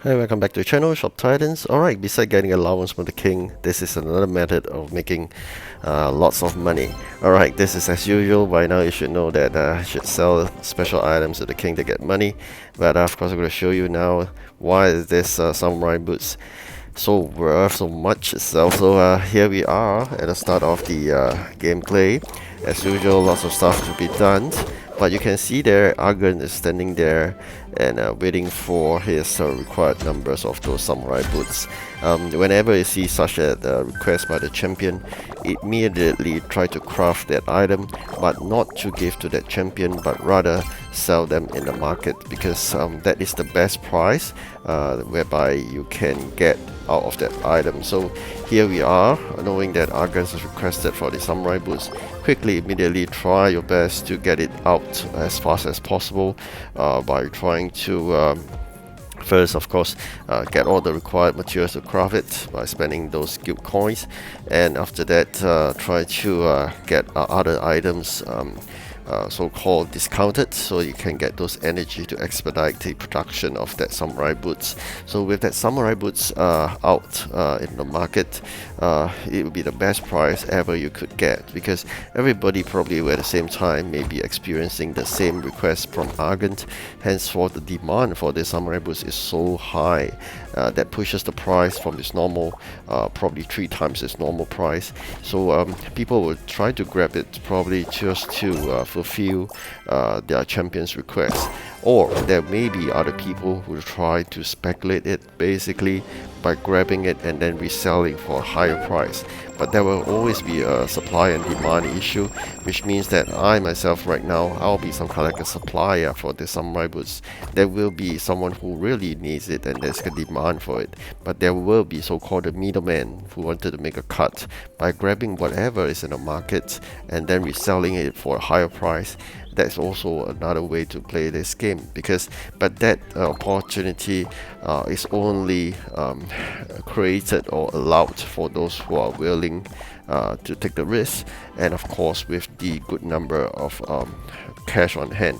Hi, welcome back to the channel, Shop Titans. Alright, besides getting allowance from the king, this is another method of making lots of money. Alright, this is as usual. By now you should know that I should sell special items to the king to get money. But of course I'm going to show you now why is this samurai boots so worth so much itself. So here we are at the start of the gameplay. As usual, lots of stuff to be done. But you can see there, Argon is standing there and waiting for his required numbers of those samurai boots. Whenever you see such a request by the champion, immediately try to craft that item, but not to give to that champion, but rather sell them in the market, because that is the best price whereby you can get out of that item. So here we are, knowing that Argon has requested for the samurai boots. Quickly, immediately try your best to get it out as fast as possible by trying to first, of course, get all the required materials to craft it by spending those guild coins, and after that try to get other items so-called discounted, so you can get those energy to expedite the production of that samurai boots. So with that samurai boots out in the market, it will be the best price ever you could get, because everybody probably at the same time may be experiencing the same request from Argent. Henceforth, the demand for the samurai boots is so high that pushes the price from its normal, probably 3 times its normal price. So people will try to grab it probably just to fulfill their champion's request. Or there may be other people who try to speculate it, basically by grabbing it and then reselling for a higher price. But there will always be a supply and demand issue, which means that I myself right now, I'll be some kind of like a supplier for the samurai boots. There will be someone who really needs it and there's a demand for it. But there will be so-called middlemen who wanted to make a cut by grabbing whatever is in the market and then reselling it for a higher price. That's also another way to play this game, but that opportunity is only created or allowed for those who are willing to take the risk, and of course with the good number of cash on hand.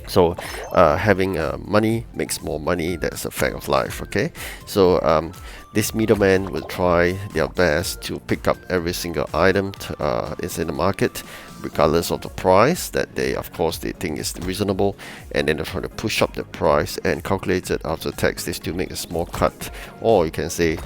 So having money makes more money. That's a fact of life. Okay, so this middleman will try their best to pick up every single item is in the market, regardless of the price that of course they think is reasonable, and then they're trying to push up the price and calculate it after tax. They still make a small cut, or you can say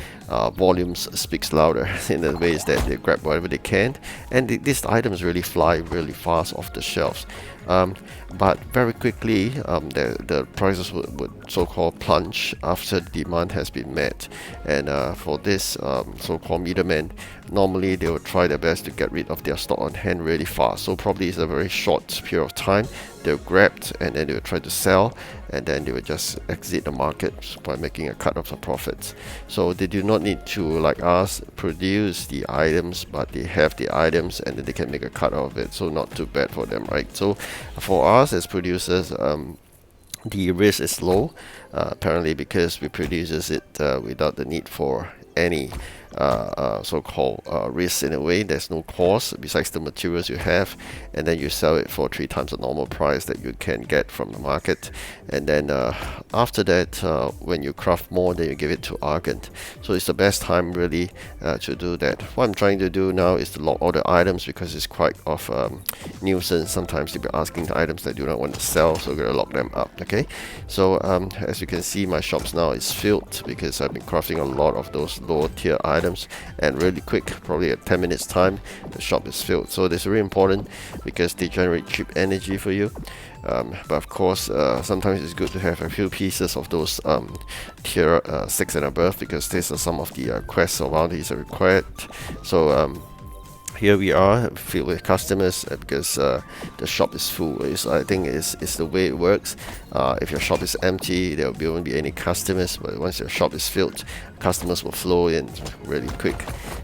volumes speaks louder in the ways that they grab whatever they can, and these items really fly really fast off the shelves. But very quickly the prices would so-called plunge after the demand has been met. And for this so-called middleman, normally they will try their best to get rid of their stock on hand really fast. So probably it's a very short period of time they'll grab and then they will try to sell, and then they will just exit the market by making a cut of the profits. So they do not need to, like us, produce the items, but they have the items and then they can make a cut of it. So not too bad for them, right? So for us as producers, the risk is low, apparently, because we produces it without the need for any so-called risk in a way. There's no cost besides the materials you have, and then you sell it for 3 times the normal price that you can get from the market. And then after that, when you craft more, then you give it to Argent. So it's the best time really to do that. What I'm trying to do now is to lock all the items, because it's quite of nuisance sometimes to be asking the items that I do not want to sell, so we're going to lock them up. Okay, so as you can see, my shops now is filled because I've been crafting a lot of those lower tier items, and really quick, probably at 10 minutes time, the shop is filled. So this is really important because they generate cheap energy for you. But of course, sometimes it's good to have a few pieces of those tier 6 and above, because these are some of the quests or bounties are required. So here we are filled with customers because the shop is full. I think it's the way it works. If your shop is empty, there won't be any customers, but once your shop is filled, customers will flow in really quick.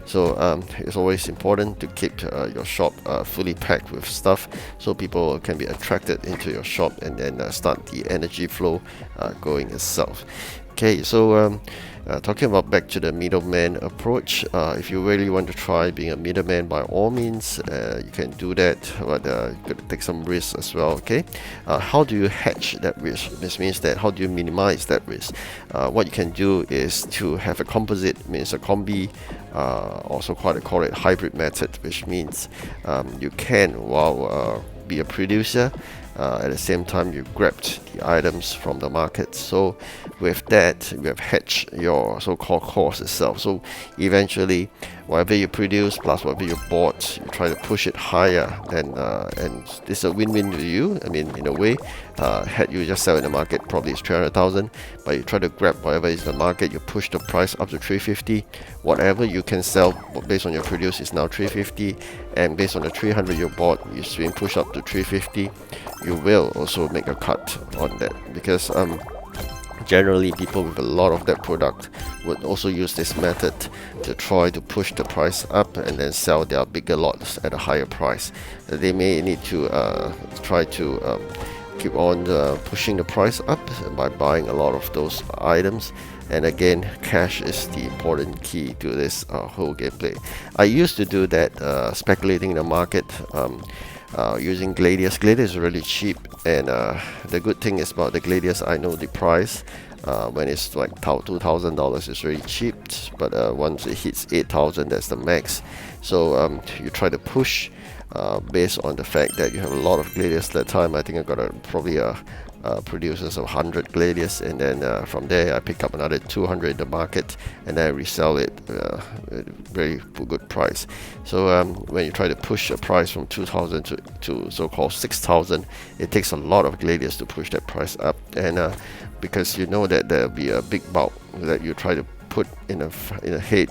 So it's always important to keep your shop fully packed with stuff, so people can be attracted into your shop and then start the energy flow going itself. Okay, so Talking about back to the middleman approach, if you really want to try being a middleman, by all means, you can do that, but you got to take some risks as well. Okay, how do you hedge that risk? This means that how do you minimize that risk? What you can do is to have a composite, means a combi, also call it hybrid method, which means you can, while be a producer, at the same time you grabbed the items from the market. So with that, you have hedged your so-called cost itself. So eventually, whatever you produce plus whatever you bought, you try to push it higher, and this is a win-win to you. I mean, in a way, had you just sell in the market, probably it's 300,000, but you try to grab whatever is in the market, you push the price up to 350. Whatever you can sell based on your produce is now 350, and based on the 300 you bought, you swing push up to 350. You will also make a cut on that, because generally people with a lot of that product would also use this method to try to push the price up and then sell their bigger lots at a higher price. They may need to try to keep on pushing the price up by buying a lot of those items. And again, cash is the important key to this whole gameplay. I used to do that, speculating in the market, using Gladius. Gladius is really cheap, and the good thing is about the Gladius, I know the price. When it's like $2,000, it's really cheap, but once it hits 8,000, that's the max. So you try to push based on the fact that you have a lot of Gladius. That time I think I got probably a producers of 100 Gladius, and then from there I pick up another 200 in the market, and then I resell it at a very good price. So when you try to push a price from 2,000 to so-called 6,000, it takes a lot of Gladius to push that price up, and because you know that there'll be a big bulk that you try to put in a head,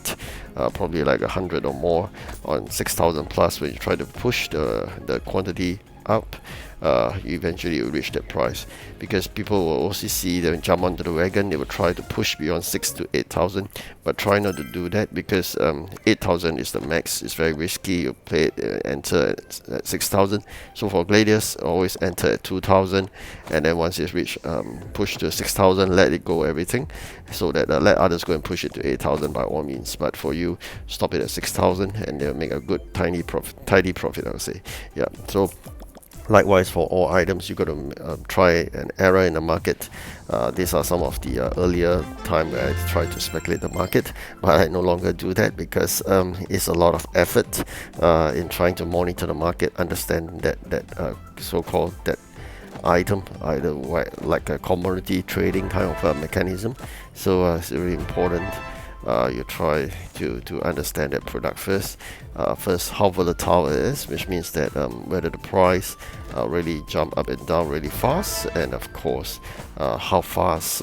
probably like 100 or more on 6,000 plus. When you try to push the quantity up, eventually you reach that price, because people will also see them jump onto the wagon. They will try to push beyond 6,000 to 8,000, but try not to do that, because 8,000 is the max. It's very risky. You play it, enter at 6,000. So for Gladius, always enter at 2,000, and then once it's reached, push to 6,000, let it go everything, so that let others go and push it to 8,000 by all means. But for you, stop it at 6,000, and they'll make a good tidy profit, I would say. Yeah. So likewise, for all items, you got to try an error in the market. These are some of the earlier time where I tried to speculate the market, but I no longer do that, because it's a lot of effort in trying to monitor the market, understand that so-called that item, either like a commodity trading kind of mechanism. So it's really important. You try to understand that product first. First, how volatile it is, which means that whether the price really jump up and down really fast, and of course how fast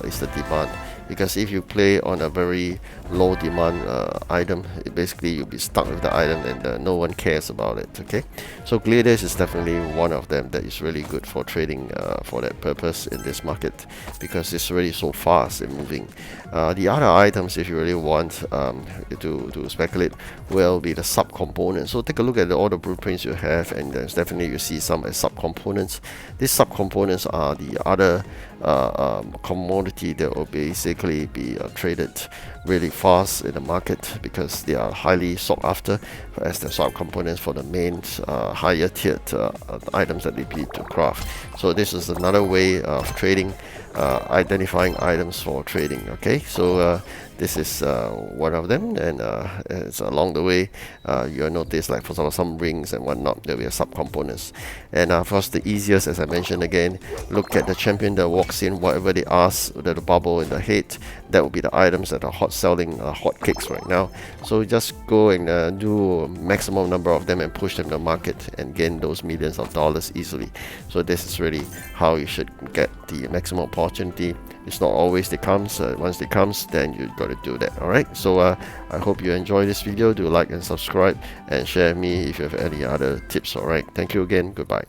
is the demand. Because if you play on a very low demand item, basically you'll be stuck with the item, and no one cares about it. Okay, so Gladius is definitely one of them that is really good for trading for that purpose in this market, because it's really so fast and moving. The other items, if you really want to speculate, will be the sub-components. So take a look at all the blueprints you have, and there's definitely you see some as sub-components. These sub-components are the other commodity that will basically be traded really fast in the market, because they are highly sought after as the sub-components for the main higher tiered items that they need to craft. So this is another way of trading, identifying items for trading. Okay, so this is one of them, and it's along the way you'll notice, like for example, some rings and whatnot, there will be sub-components. And of course, the easiest, as I mentioned again, look at the champion that walks in, whatever they ask, the bubble in the head, that will be the items that are hot selling, hot cakes right now. So just go and do a maximum number of them and push them to the market and gain those millions of dollars easily. So this is really how you should get the maximum opportunity. It's not always they comes. Once they comes, then you got to do that. All right. So I hope you enjoy this video. Do like and subscribe, and share with me if you have any other tips. All right. Thank you again. Goodbye.